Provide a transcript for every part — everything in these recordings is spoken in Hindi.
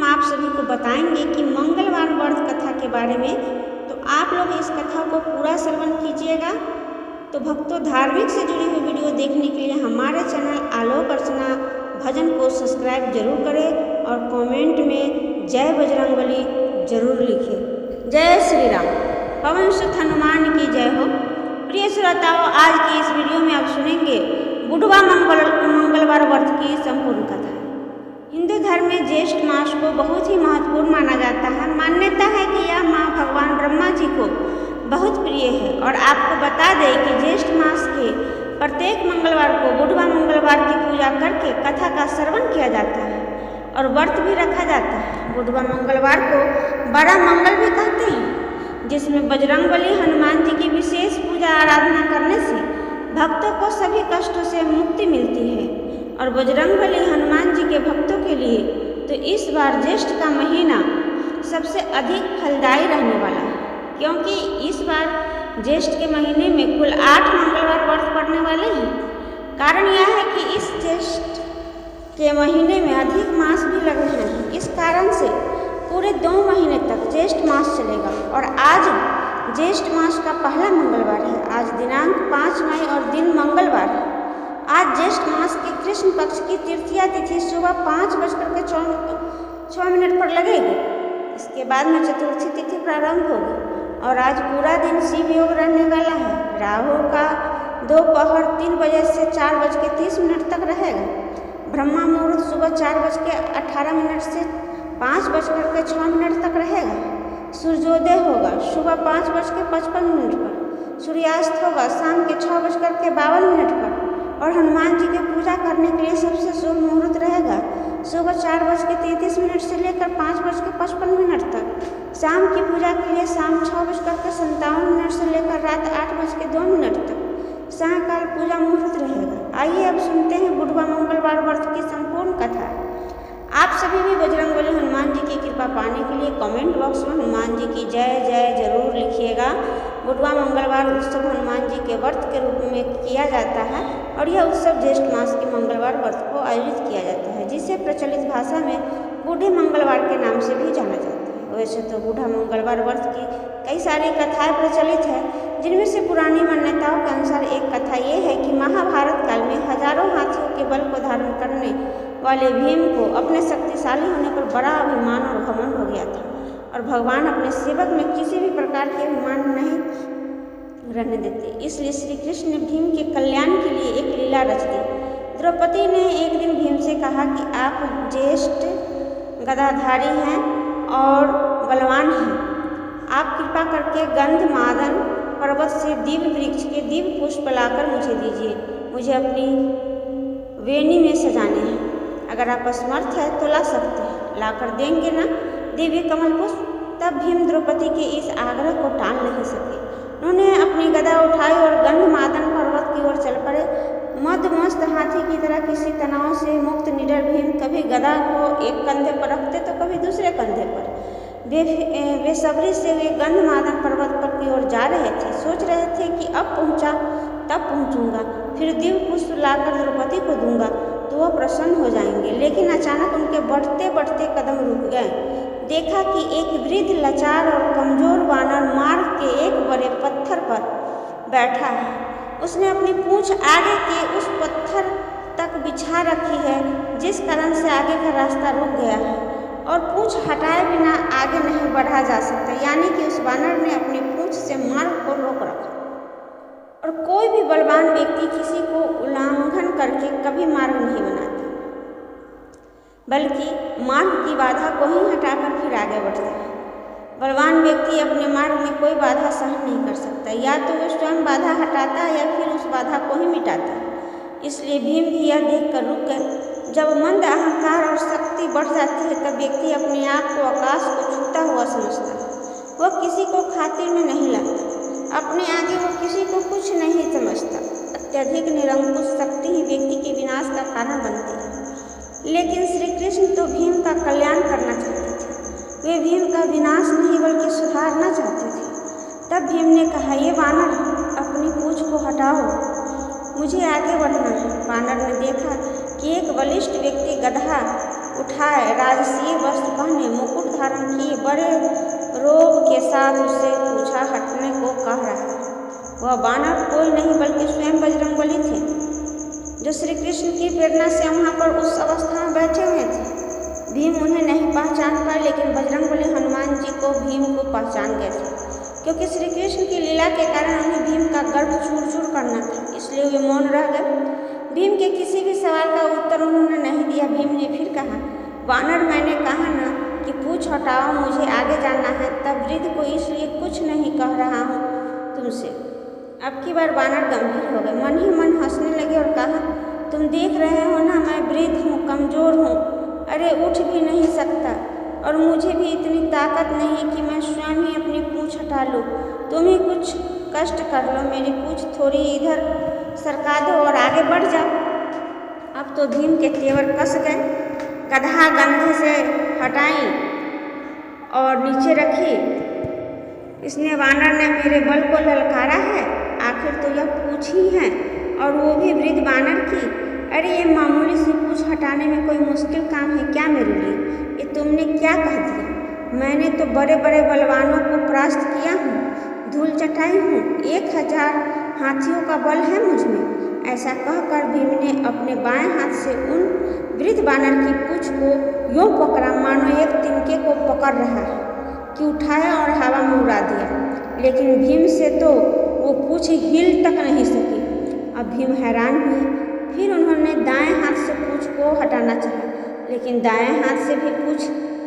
आप सभी को बताएंगे कि मंगलवार व्रत कथा के बारे में। तो आप लोग इस कथा को पूरा श्रवण कीजिएगा। तो भक्तों, धार्मिक से जुड़ी हुई वीडियो देखने के लिए हमारे चैनल आलोक अर्चना भजन को सब्सक्राइब जरूर करें और कमेंट में जय बजरंगबली जरूर लिखें। जय श्री राम। पवन सुत हनुमान की जय हो। प्रिय श्रोताओं, आज की इस वीडियो में आप सुनेंगे बुधवार मंगलवार व्रत की संपूर्ण कथा। हिंदू धर्म में ज्येष्ठ मास को बहुत ही महत्वपूर्ण माना जाता है। मान्यता है कि यह माह भगवान ब्रह्मा जी को बहुत प्रिय है। और आपको बता दें कि ज्येष्ठ मास के प्रत्येक मंगलवार को बुधवार मंगलवार की पूजा करके कथा का श्रवण किया जाता है और व्रत भी रखा जाता है। बुधवार मंगलवार को बड़ा मंगल भी कहते हैं, जिसमें बजरंगबली हनुमान जी की विशेष पूजा आराधना करने से भक्तों को सभी कष्टों से मुक्ति मिलती है। और बजरंगबली हनुमान जी के भक्तों के लिए तो इस बार ज्येष्ठ का महीना सबसे अधिक फलदायी रहने वाला है, क्योंकि इस बार ज्येष्ठ के महीने में कुल 8 मंगलवार व्रत पड़ने वाले हैं। कारण यह है कि इस ज्येष्ठ के महीने में अधिक मास भी लग रहे हैं। इस कारण से पूरे 2 महीने तक ज्येष्ठ मास चलेगा। और आज ज्येष्ठ मास का पहला मंगलवार है। आज दिनांक 5 मई और दिन मंगलवार है। आज ज्येष्ठ मास के कृष्ण पक्ष की तृतीया तिथि सुबह 5:06 पर लगेगी। इसके बाद में चतुर्थी तिथि प्रारंभ होगी और आज पूरा दिन शिव योग रहने वाला है। राहु का दोपहर 3 बजे से 4:30 तक रहेगा। ब्रह्मा मुहूर्त सुबह 4:18 से 5:06 तक रहेगा। सूर्योदय होगा सुबह 5:55 पर। सूर्यास्त होगा शाम के 6:52 पर। और हनुमान जी की पूजा करने के लिए सबसे शुभ मुहूर्त रहेगा सुबह 4:33 से लेकर 5:55 तक। शाम की पूजा के लिए शाम 6:57 से लेकर रात 8:02 तक सायंकाल पूजा मुहूर्त रहेगा। आइए अब सुनते हैं बुधवार मंगलवार व्रत की संपूर्ण कथा। आप सभी भी बजरंगबली हनुमान जी की कृपा पाने के लिए कमेंट बॉक्स में हनुमान जी की जय जय जरूर लिखिएगा। बुधवार मंगलवार उत्सव हनुमान जी के व्रत के रूप में किया जाता है और यह उत्सव ज्येष्ठ मास के मंगलवार व्रत को आयोजित किया जाता है, जिसे प्रचलित भाषा में बूढ़े मंगलवार के नाम से भी जाना जाता है। वैसे तो बूढ़ा मंगलवार व्रत की कई सारी कथाएं प्रचलित है, जिनमें से पुरानी मान्यताओं के अनुसार एक कथा ये है कि महाभारत काल में हजारों हाथियों के बल को धारण करने वाले भीम को अपने शक्तिशाली होने पर बड़ा अभिमान और घमंड हो गया था और भगवान अपने सेवक में किसी भी प्रकार के अभिमान नहीं रहने देते। इसलिए श्री कृष्ण ने भीम के कल्याण के लिए एक लीला रच दी। द्रौपदी ने एक दिन भीम से कहा कि आप ज्येष्ठ गदाधारी हैं और बलवान हैं। आप कृपा करके गंधमादन पर्वत से दिव्य वृक्ष के दिव्य पुष्प लाकर मुझे दीजिए। मुझे अपनी वेणी में सजाने हैं। अगर आप असमर्थ है तो ला सकते हैं। लाकर देंगे ना दिव्य कमल पुष्प? तब भीम द्रौपदी के इस आग्रह को टाल नहीं सके। उन्होंने अपनी गदा उठाई और गंधमादन पर्वत की ओर चल पड़े। मदमस्त हाथी की तरह किसी तनाव से मुक्त निडर भीम कभी गदा को एक कंधे पर रखते तो कभी दूसरे कंधे पर। बेसब्री से वे गंधमादन पर्वत पर की ओर जा रहे थे। सोच रहे थे कि अब पहुंचा तब पहुंचूंगा, फिर दिव्य पुष्प लाकर द्रौपदी को दूंगा तो वह प्रसन्न हो जाएंगे। लेकिन अचानक उनके बढ़ते बढ़ते कदम रुक गए। देखा कि एक वृद्ध लाचार और कमजोर वानर मार्ग के एक बड़े पत्थर पर बैठा है। उसने अपनी पूंछ आगे के उस पत्थर तक बिछा रखी है, जिस कारण से आगे का रास्ता रुक गया है और पूंछ हटाए बिना आगे नहीं बढ़ा जा सकता। यानी कि उस वानर ने अपनी पूंछ से मार्ग को रोक रखा। और कोई भी बलवान व्यक्ति किसी को उल्लंघन करके कभी मार्ग नहीं बनाता, बल्कि मार्ग की बाधा को ही हटाकर फिर आगे बढ़ता है। बलवान व्यक्ति अपने मार्ग में कोई बाधा सहन नहीं कर सकता। या तो वो स्वयं बाधा हटाता है या फिर उस बाधा को ही मिटाता है। इसलिए भीम भी यह देखकर रुक गए। जब मंद अहंकार और शक्ति बढ़ जाती है तब व्यक्ति अपने आप को आकाश को छूता हुआ समझता है। वह किसी को खातिर में नहीं लाता। अपने आगे वो किसी को कुछ नहीं समझता। अत्यधिक निरंकुश शक्ति ही व्यक्ति के विनाश का कारण बनती है। लेकिन श्री कृष्ण तो भीम का कल्याण करना चाहते थे। वे भीम का विनाश नहीं बल्कि सुधारना चाहते थे। तब भीम ने कहा, ये वानर, अपनी पूंछ को हटाओ, मुझे आगे बढ़ना है। वानर ने देखा कि एक बलिष्ठ व्यक्ति गधा उठाए, राजसीय वस्त्र पहने, मुकुट धारण किए, बड़े रोब के साथ उससे पूछा, हटने को कह रहा है। वह वानर कोई नहीं बल्कि स्वयं बजरंगबली थे, जो श्री कृष्ण की प्रेरणा से वहाँ पर उस अवस्था में बैठे हुए थे। भीम उन्हें नहीं पहचान पाए, लेकिन बजरंगबली हनुमान जी को, भीम को पहचान गए थे, क्योंकि श्री कृष्ण की लीला के कारण उन्हें भीम का गर्भ चूर चूर करना था, इसलिए वे मौन रह गए। भीम के किसी भी सवाल का उत्तर उन्होंने नहीं दिया। भीम ने फिर कहा, वानर, मैंने कहा ना कि पूछ हटाओ, मुझे आगे जाना है। तब वृद्ध को इसलिए कुछ नहीं कह रहा हूँ तुमसे। अब की बार वानर गंभीर हो गए, मन ही मन हंसने लगे और कहा, तुम देख रहे हो ना, मैं वृद्ध हूँ, कमजोर हूँ, अरे उठ भी नहीं सकता, और मुझे भी इतनी ताकत नहीं है कि मैं स्वयं ही अपनी पूँछ हटा लूँ। तुम ही कुछ कष्ट कर लो, मेरी पूँछ थोड़ी इधर सरका दो और आगे बढ़ जाओ। अब तो भीम के तेवर कस गए। गधा कंधे से हटाई और नीचे रखी। इसने, वानर ने मेरे बल को ललकारा है, आखिर तो यह पूँछ ही है, और वो भी वृद्ध वानर की। अरे ये मामूली सी पूँछ हटाने में कोई मुश्किल काम है क्या मेरे लिए? ये तुमने क्या कह दिया? मैंने तो बड़े बड़े बलवानों को परास्त किया हूँ, धूल चटाई हूँ, 1000 हाथियों का बल है मुझ में। ऐसा कहकर भीम ने अपने बाएं हाथ से उन वृद्ध वानर की पूँछ को यूँ पकड़ा मानो एक तिनके को पकड़ रहा है कि उठाया और हवा में उड़ा दिया। लेकिन भीम से तो वो पूँछ हिल तक नहीं सकी। अब भीम हैरान हुए। फिर उन्होंने दाएं हाथ से पूँछ को हटाना चाहा, लेकिन दाएं हाथ से भी पूँछ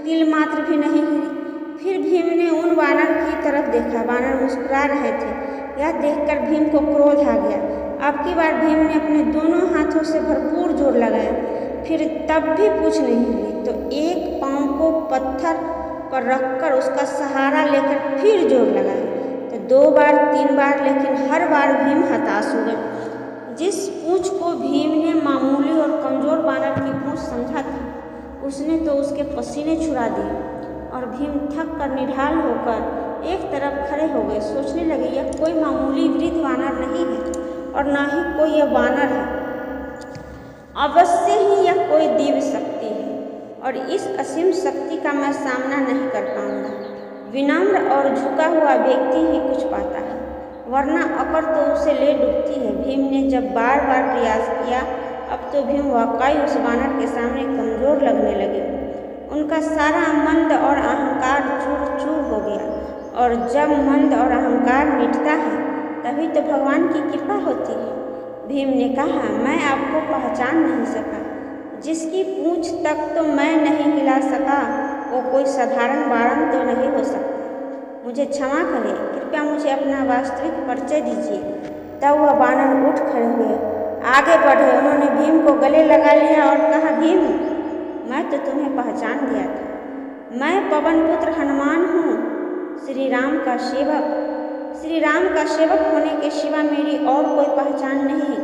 तिल मात्र भी नहीं हिली। फिर भीम ने उन वानर की तरफ देखा। वानर मुस्कुरा रहे थे। यह देखकर भीम को क्रोध आ गया। अब की बार भीम ने अपने दोनों हाथों से भरपूर जोर लगाया, फिर तब भी पूँछ नहीं हिली। तो एक पाँव को पत्थर पर रखकर उसका सहारा लेकर फिर जोर लगाया। तो 2 बार 3 बार, लेकिन हर बार भीम हताश हो गए। जिस पूँछ को भीम ने मामूली और कमज़ोर वानर की पूँछ समझा था, उसने तो उसके पसीने छुड़ा दिए, और भीम थक कर निढाल होकर एक तरफ खड़े हो गए। सोचने लगे, यह कोई मामूली वृद्ध वानर नहीं है, और न ही कोई यह वानर है, अवश्य ही यह कोई दिव्य शक्ति है, और इस असीम शक्ति का मैं सामना नहीं कर पाऊंगा। विनम्र और झुका हुआ व्यक्ति ही कुछ पाता है, वरना अकड़ तो उसे ले डूबती है। भीम ने जब बार बार प्रयास किया, अब तो भीम वाकई उस वानर के सामने कमज़ोर लगने लगे। उनका सारा मंद और अहंकार चूर चूर हो गया, और जब मंद और अहंकार मिटता है तभी तो भगवान की कृपा होती है। भीम ने कहा, मैं आपको पहचान नहीं सका। जिसकी पूँछ तक तो मैं नहीं हिला सका, वो कोई साधारण वानर तो नहीं हो सकता। मुझे क्षमा करें, कृपया मुझे अपना वास्तविक परिचय दीजिए। तब वह वानर उठ खड़े हुए, आगे बढ़े। उन्होंने भीम को गले लगा लिया और कहा, भीम, मैं तो तुम्हें पहचान गया था। मैं पवन पुत्र हनुमान हूँ, श्री राम का सेवक। श्री राम का सेवक होने के सिवा मेरी और कोई पहचान नहीं,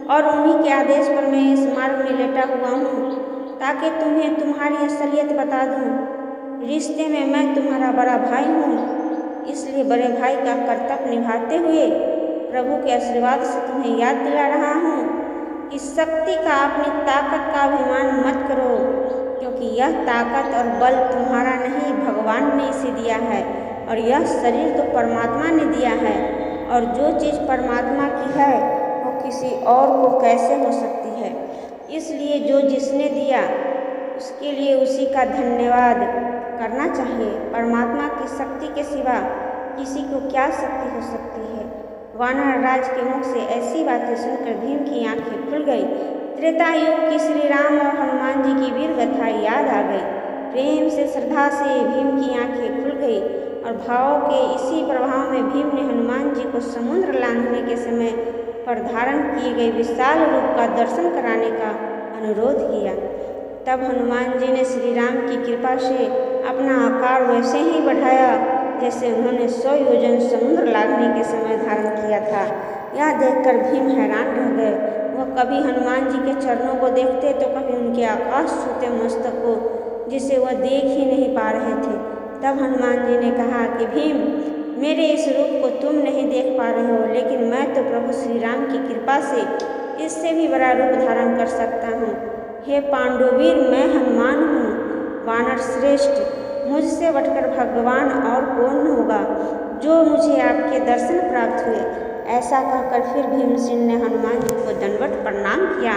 और उन्हीं के आदेश पर मैं इस मार्ग में लेटा हुआ हूँ, ताकि तुम्हें तुम्हारी असलियत बता दूँ। रिश्ते में मैं तुम्हारा बड़ा भाई हूँ, इसलिए बड़े भाई का कर्तव्य निभाते हुए प्रभु के आशीर्वाद से तुम्हें याद दिला रहा हूँ कि शक्ति का, अपनी ताकत का अभिमान मत करो, क्योंकि यह ताकत और बल तुम्हारा नहीं, भगवान ने इसे दिया है, और यह शरीर तो परमात्मा ने दिया है, और जो चीज़ परमात्मा की है वो किसी और को कैसे हो सकती है। इसलिए जो जिसने दिया उसके लिए उसी का धन्यवाद करना चाहिए। परमात्मा की शक्ति के सिवा किसी को क्या शक्ति हो सकती है। वानर राज के मुख से ऐसी बातें सुनकर भीम की आंखें खुल गई। त्रेता युग की श्री राम और हनुमान जी की वीर गाथा याद आ गई। प्रेम से, श्रद्धा से भीम की आंखें खुल गई, और भावों के इसी प्रभाव में भीम ने हनुमान जी को समुद्र लांघने के समय पर धारण किए गए विशाल रूप का दर्शन कराने का अनुरोध किया। तब हनुमान जी ने श्री राम की कृपा से अपना आकार वैसे ही बढ़ाया जैसे उन्होंने 100 योजन समुद्र लांघने के समय धारण किया था। यह देखकर भीम हैरान रह गए। वह कभी हनुमान जी के चरणों को देखते तो कभी उनके आकाश छूते मस्तक को, जिसे वह देख ही नहीं पा रहे थे। तब हनुमान जी ने कहा कि भीम, मेरे इस रूप को तुम नहीं देख पा रहे हो, लेकिन मैं तो प्रभु श्री राम की कृपा से इससे भी बड़ा रूप धारण कर सकता हूँ। हे पांडुवीर, मैं हनुमान हूँ, वानर श्रेष्ठ। मुझसे बढ़कर भगवान और कौन होगा जो मुझे आपके दर्शन प्राप्त हुए। ऐसा कहकर फिर भीमसेन ने हनुमान जी को दंडवत प्रणाम किया।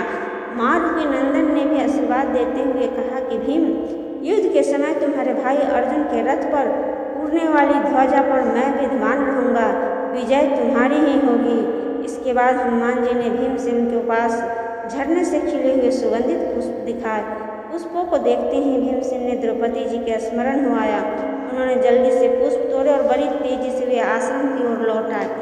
मारुति नंदन ने भी आशीर्वाद देते हुए कहा कि भीम, युद्ध के समय तुम्हारे भाई अर्जुन के रथ पर उड़ने वाली ध्वजा पर मैं विद्यमान रहूँगा, विजय तुम्हारी ही होगी। इसके बाद हनुमान जी ने भीमसेन के पास झरने से खिले हुए सुगंधित पुष्प दिखाए। पुष्पों को देखते ही भीमसेन ने द्रौपदी जी के स्मरण हो आया। उन्होंने जल्दी से पुष्प तोड़े और बड़ी तेजी से वे आश्रम की ओर लौट आए।